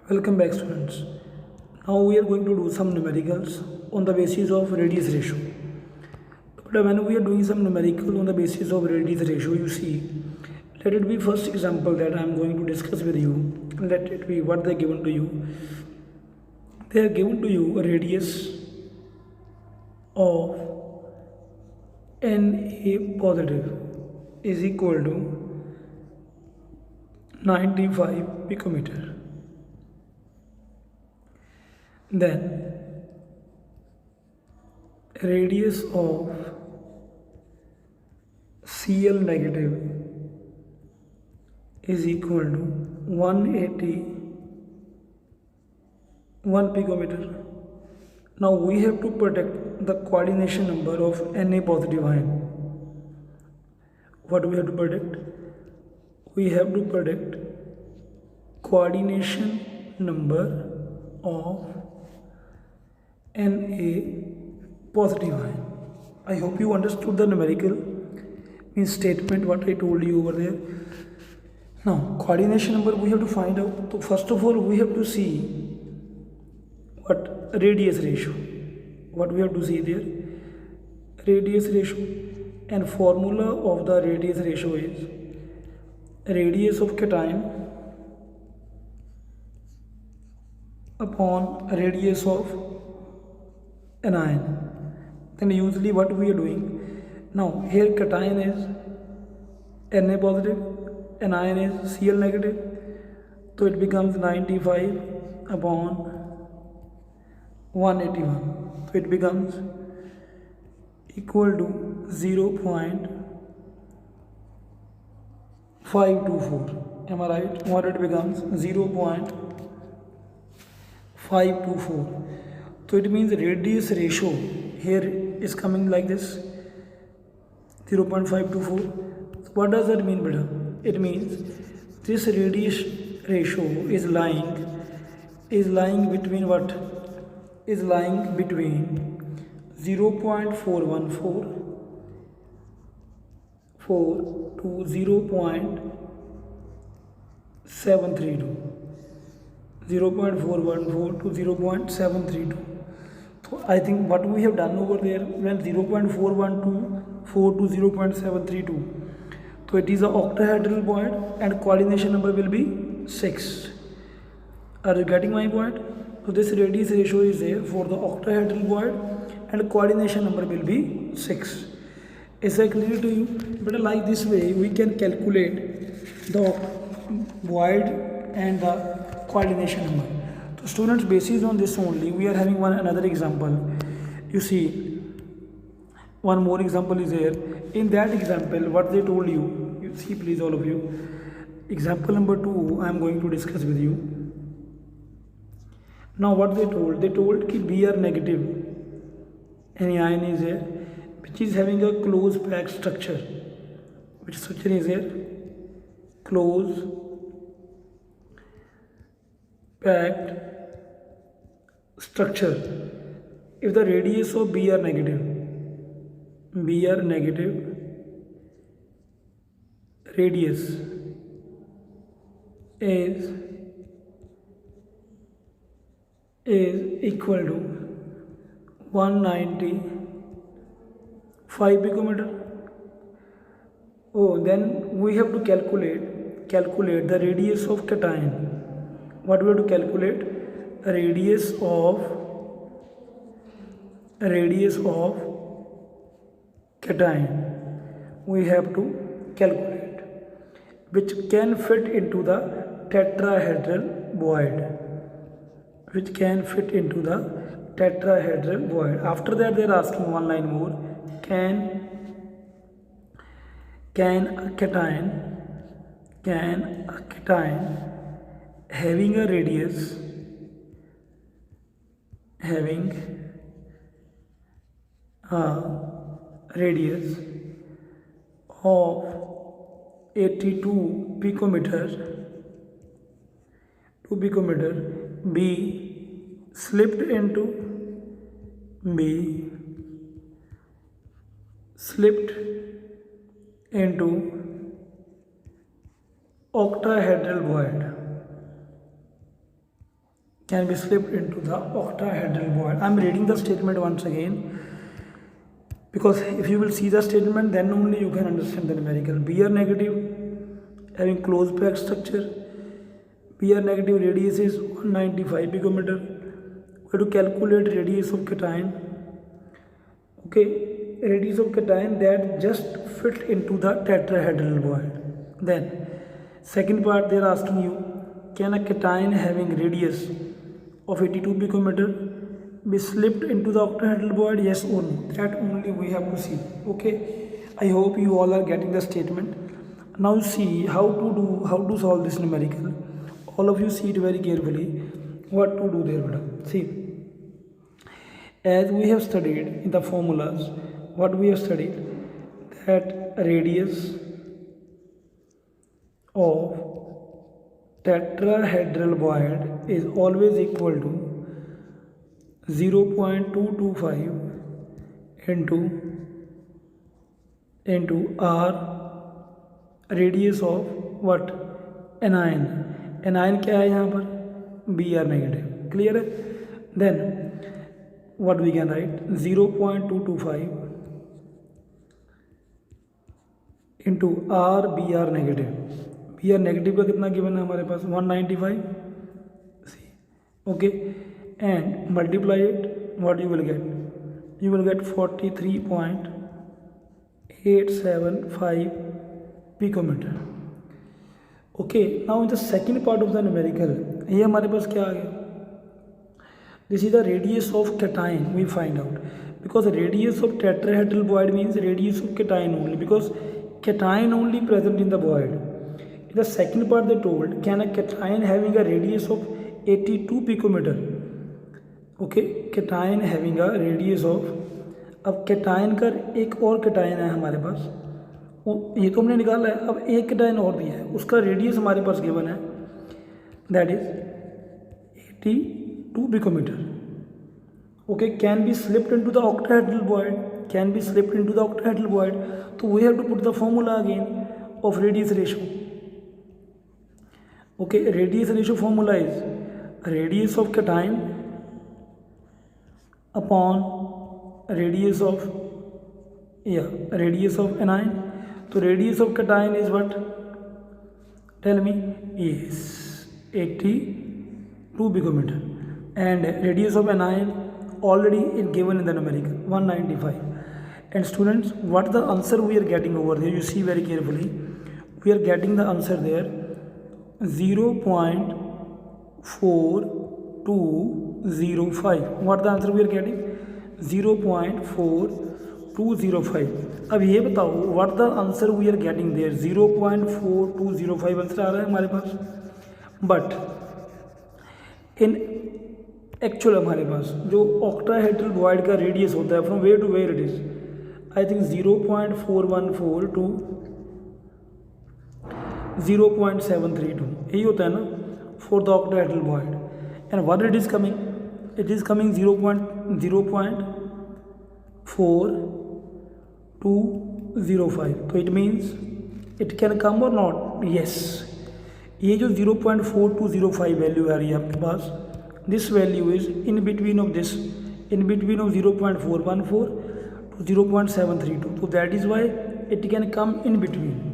Welcome back, students. Now we are going to do some numericals on the basis of radius ratio. But when we are doing some numerical on the basis of radius ratio, you see, let it be first example that I am going to discuss with you. Let it be what they are given to you. They are given to you a radius of Na positive is equal to 95 picometer. Then radius of Cl negative is equal to 181 picometer. Now we have to predict the coordination number of Na positive ion. What we have to predict? We have to predict coordination number of Na positive ion. I hope you understood the numerical means statement what I told you over there. Now coordination number we have to find out. So first of all we have to see what radius ratio. What we have to see there? Radius ratio, and formula of the radius ratio is radius of cation upon radius of anion. Then usually what we are doing, now here cation is Na positive, anion is Cl negative, so it becomes 95 upon 181, so it becomes equal to 0.524. am I right? What it becomes 0.524. So it means radius ratio here is coming like this 0.524. So what does that mean, beta? It means this radius ratio is lying between what? Is lying between 0.414 to 0.732. 0.414 to 0.732. So I think what we have done over there, when 0.412 to 0.732, so it is an octahedral void and coordination number will be 6. Are you getting my point? So this radius ratio is there for the octahedral void and coordination number will be 6. Is that clear to you? But like this way we can calculate the void and the coordination number. So students, basis on this only we are having another example. You see, one more example is here. In that example what they told you see, please all of you, example number 2 I am going to discuss with you. Now what they told कि Br negative any ion is here which is having a close packed structure. Which structure is here? Close packed structure. If the radius of Br negative radius is equal to 195 picometer. Oh, then we have to calculate the radius of cation. What we have to calculate? Radius of cation we have to calculate, which can fit into the tetrahedral void. After that they are asking one line more. Can a cation having a radius of 82 picometer be slipped into octahedral void. can be slipped into the octahedral void. I am reading the statement once again, because if you will see the statement, then only you can understand the numerical. Br negative having closed packed structure, Br negative radius is 195 picometer. We have to calculate radius of cation. Okay, radius of cation that just fit into the tetrahedral void. Then second part, they are asking you, can a cation having radius of 82 picometer be slipped into the octahedral void, yes or no? That only we have to see. Okay, I hope you all are getting the statement. Now see how to solve this numerical. All of you see it very carefully what to do there, beta. See, as we have studied in the formulas, what we have studied, that radius of tetrahedral void is always equal to 0.225 into r radius of what? anion. anion क्या है यहाँ पर? Br negative. Clear है? Then what we can write? 0.225 into r Br negative. Br negative का कितना given है हमारे पास? 195. See, okay, and multiply it. What you will get? You will get 43.875 picometer. Okay, now in the second part of the numerical, ये हमारे पास क्या आ गया? This is the radius of cation we find out, because radius of tetrahedral void means radius of cation only, because cation only present in the void. In the second part they told, can a cation having a radius of 82 picometer? Okay, cation having a radius of, अब cation का एक और cation है हमारे पास, ये तो हमने निकाला है, अब एक cation और दिया है, उसका रेडियस हमारे पास गिवन है, that is 82 picometer. Okay, can be slipped into the octahedral void, can be slipped into the octahedral void. So we have to put the formula again of radius ratio. Okay, radius ratio formula is radius of cation upon radius of anion. So radius of cation is what? Tell me. Yes, 82 picometer, and radius of anion already is given in the numerical 195. And students, what the answer we are getting over there? You see very carefully. We are getting the answer there 0.4205. What the answer we are getting? 0.4205. अब ये बताओ, what the answer we are getting there? 0.4205 answer आ रहा है हमारे पास, but in actual हमारे पास जो octahedral void का radius होता है from where to where it is, I think 0.414 to 0.732, यही होता है ना for the octahedral void. And what it is coming? It is coming 0.4205. तो it means it can come और नॉट? यस. ये जो 0.4205 वैल्यू आ रही है आपके पास, this value is in between of 0.414 to 0.732. So that is why it can come in between.